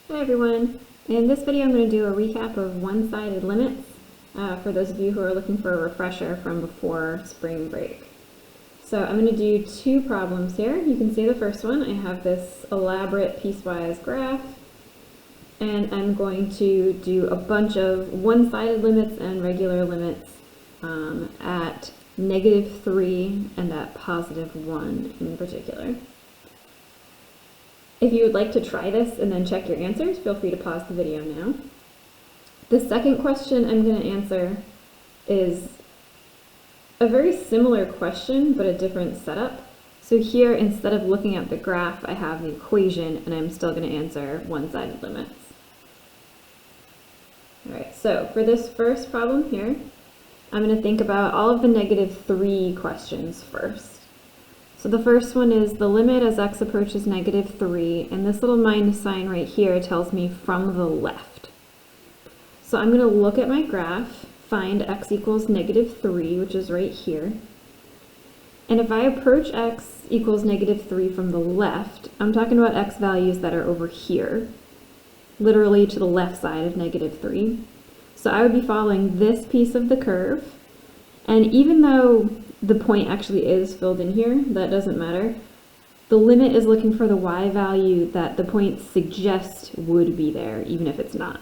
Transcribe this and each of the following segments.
Hi everyone. In this video I'm going to do a recap of one-sided limits for those of you who are looking for a refresher from before spring break. So I'm going to do two problems here. You can see the first one. I have this elaborate piecewise graph, and I'm going to do a bunch of one-sided limits and regular limits at -3 and at +1 in particular. If you would like to try this and then check your answers, feel free to pause the video now. The second question I'm going to answer is a very similar question, but a different setup. So here, instead of looking at the graph, I have the equation, and I'm still going to answer one-sided limits. Alright, so for this first problem here, I'm going to think about all of the -3 questions first. So the first one is the limit as x approaches -3, and this little minus sign right here tells me from the left. So I'm going to look at my graph, find x equals -3, which is right here. And if I approach x equals -3 from the left, I'm talking about x values that are over here, literally to the left side of -3. So I would be following this piece of the curve, and even though the point actually is filled in here, that doesn't matter. The limit is looking for the y value that the point suggests would be there, even if it's not.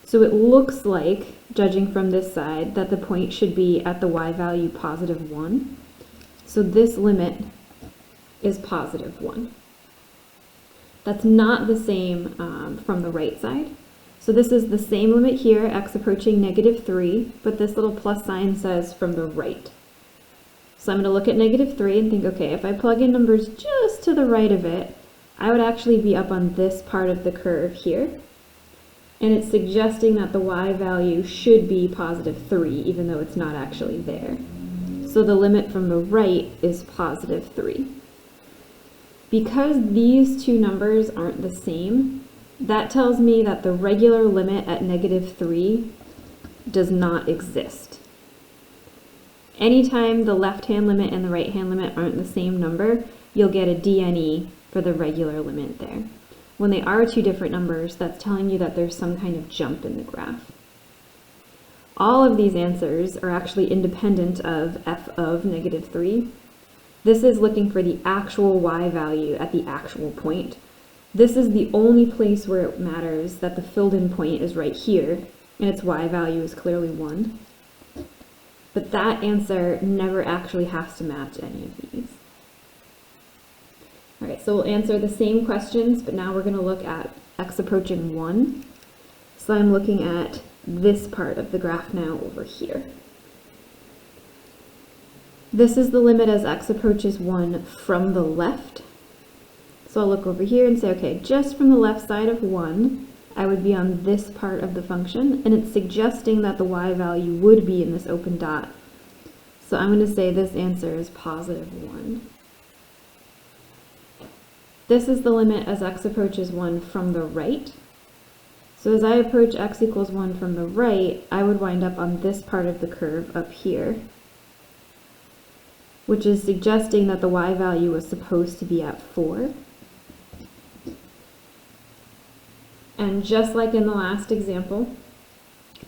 So it looks like, judging from this side, that the point should be at the y value +1. So this limit is +1. That's not the same from the right side. So this is the same limit here, x approaching -3, but this little plus sign says from the right. So I'm going to look at -3 and think, okay, if I plug in numbers just to the right of it, I would actually be up on this part of the curve here. And it's suggesting that the y value should be +3, even though it's not actually there. So the limit from the right is +3. Because these two numbers aren't the same, that tells me that the regular limit at -3 does not exist. Anytime the left-hand limit and the right-hand limit aren't the same number, you'll get a DNE for the regular limit there. When they are two different numbers, that's telling you that there's some kind of jump in the graph. All of these answers are actually independent of f of -3. This is looking for the actual y value at the actual point. This is the only place where it matters that the filled-in point is right here, and its y value is clearly 1. But that answer never actually has to match any of these. Alright, so we'll answer the same questions, but now we're going to look at x approaching 1. So I'm looking at this part of the graph now over here. This is the limit as x approaches 1 from the left. So I'll look over here and say, okay, just from the left side of 1, I would be on this part of the function, and it's suggesting that the y value would be in this open dot. So I'm going to say this answer is +1. This is the limit as x approaches 1 from the right. So as I approach x equals 1 from the right, I would wind up on this part of the curve up here, which is suggesting that the y value was supposed to be at 4. And just like in the last example,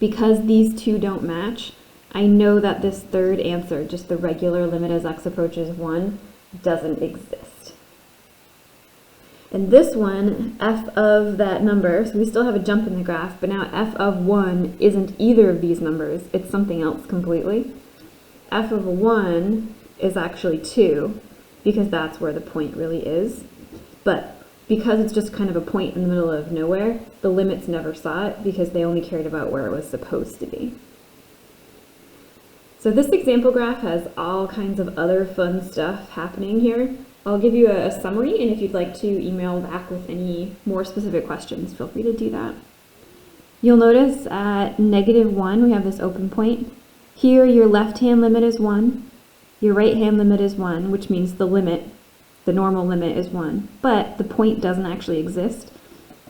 because these two don't match, I know that this third answer, just the regular limit as x approaches 1, doesn't exist. And this one, f of that number, so we still have a jump in the graph, but now f of 1 isn't either of these numbers, it's something else completely. F of 1 is actually 2, because that's where the point really is. But because it's just kind of a point in the middle of nowhere, the limits never saw it because they only cared about where it was supposed to be. So this example graph has all kinds of other fun stuff happening here. I'll give you a summary, and if you'd like to email back with any more specific questions, feel free to do that. You'll notice at -1 we have this open point. Here your left-hand limit is 1, your right-hand limit is 1, which means the limit, the normal limit, is 1, but the point doesn't actually exist,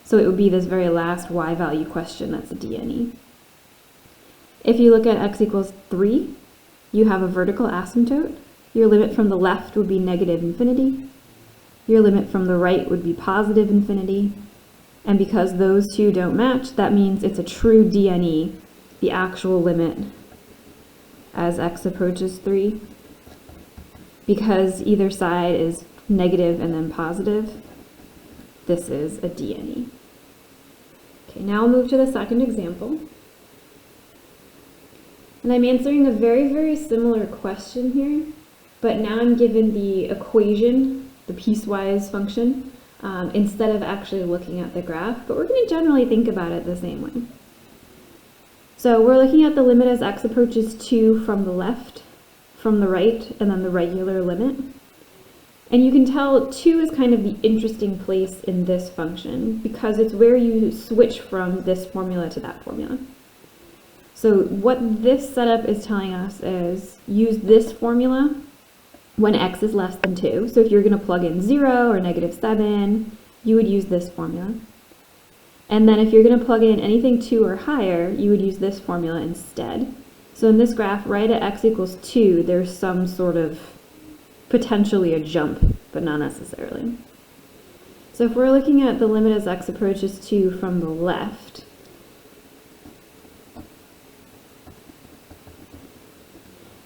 so it would be this very last y value question that's a DNE. If you look at x equals 3, you have a vertical asymptote. Your limit from the left would be -infinity. Your limit from the right would be +infinity. And because those two don't match, that means it's a true DNE, the actual limit as x approaches 3. Because either side is negative and then positive, this is a DNE. Okay, now I'll move to the second example. And I'm answering a very, very similar question here, but now I'm given the equation, the piecewise function, instead of actually looking at the graph, but we're going to generally think about it the same way. So we're looking at the limit as x approaches 2 from the left, from the right, and then the regular limit. And you can tell 2 is kind of the interesting place in this function because it's where you switch from this formula to that formula. So what this setup is telling us is use this formula when x is less than 2. So if you're going to plug in 0 or -7, you would use this formula. And then if you're going to plug in anything 2 or higher, you would use this formula instead. So in this graph, right at x equals 2, there's some sort of potentially a jump, but not necessarily. So if we're looking at the limit as x approaches 2 from the left,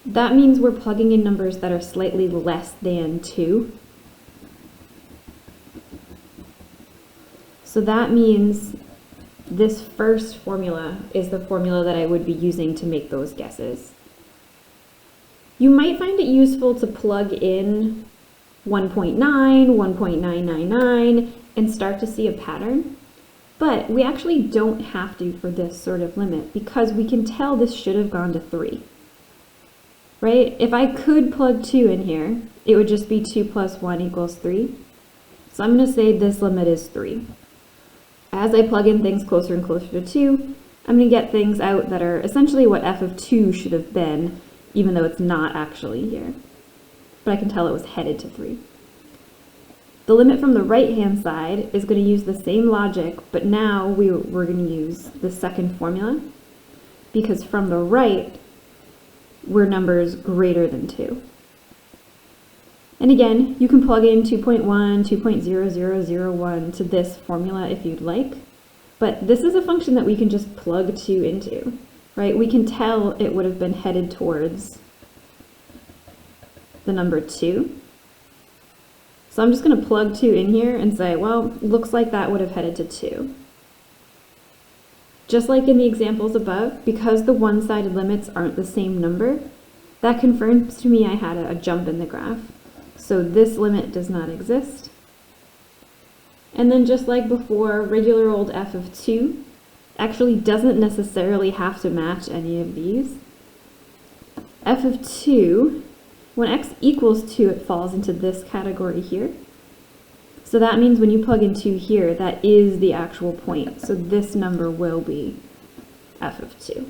that means we're plugging in numbers that are slightly less than 2. So that means this first formula is the formula that I would be using to make those guesses. You might find it useful to plug in 1.9, 1.999, and start to see a pattern. But we actually don't have to for this sort of limit because we can tell this should have gone to 3. Right? If I could plug 2 in here, it would just be 2 plus 1 equals 3. So I'm going to say this limit is 3. As I plug in things closer and closer to 2, I'm going to get things out that are essentially what f of 2 should have been, even though it's not actually here. But I can tell it was headed to 3. The limit from the right-hand side is going to use the same logic, but now we're going to use the second formula, because from the right, we're numbers greater than 2. And again, you can plug in 2.1, 2.0001 to this formula if you'd like, but this is a function that we can just plug 2 into, right? We can tell it would have been headed towards the number 2. So I'm just going to plug 2 in here and say, well, looks like that would have headed to 2. Just like in the examples above, because the one-sided limits aren't the same number, that confirms to me I had a jump in the graph. So this limit does not exist. And then just like before, regular old f of 2 actually doesn't necessarily have to match any of these. F of 2, when x equals 2, it falls into this category here. So that means when you plug in 2 here, that is the actual point. So this number will be f of 2.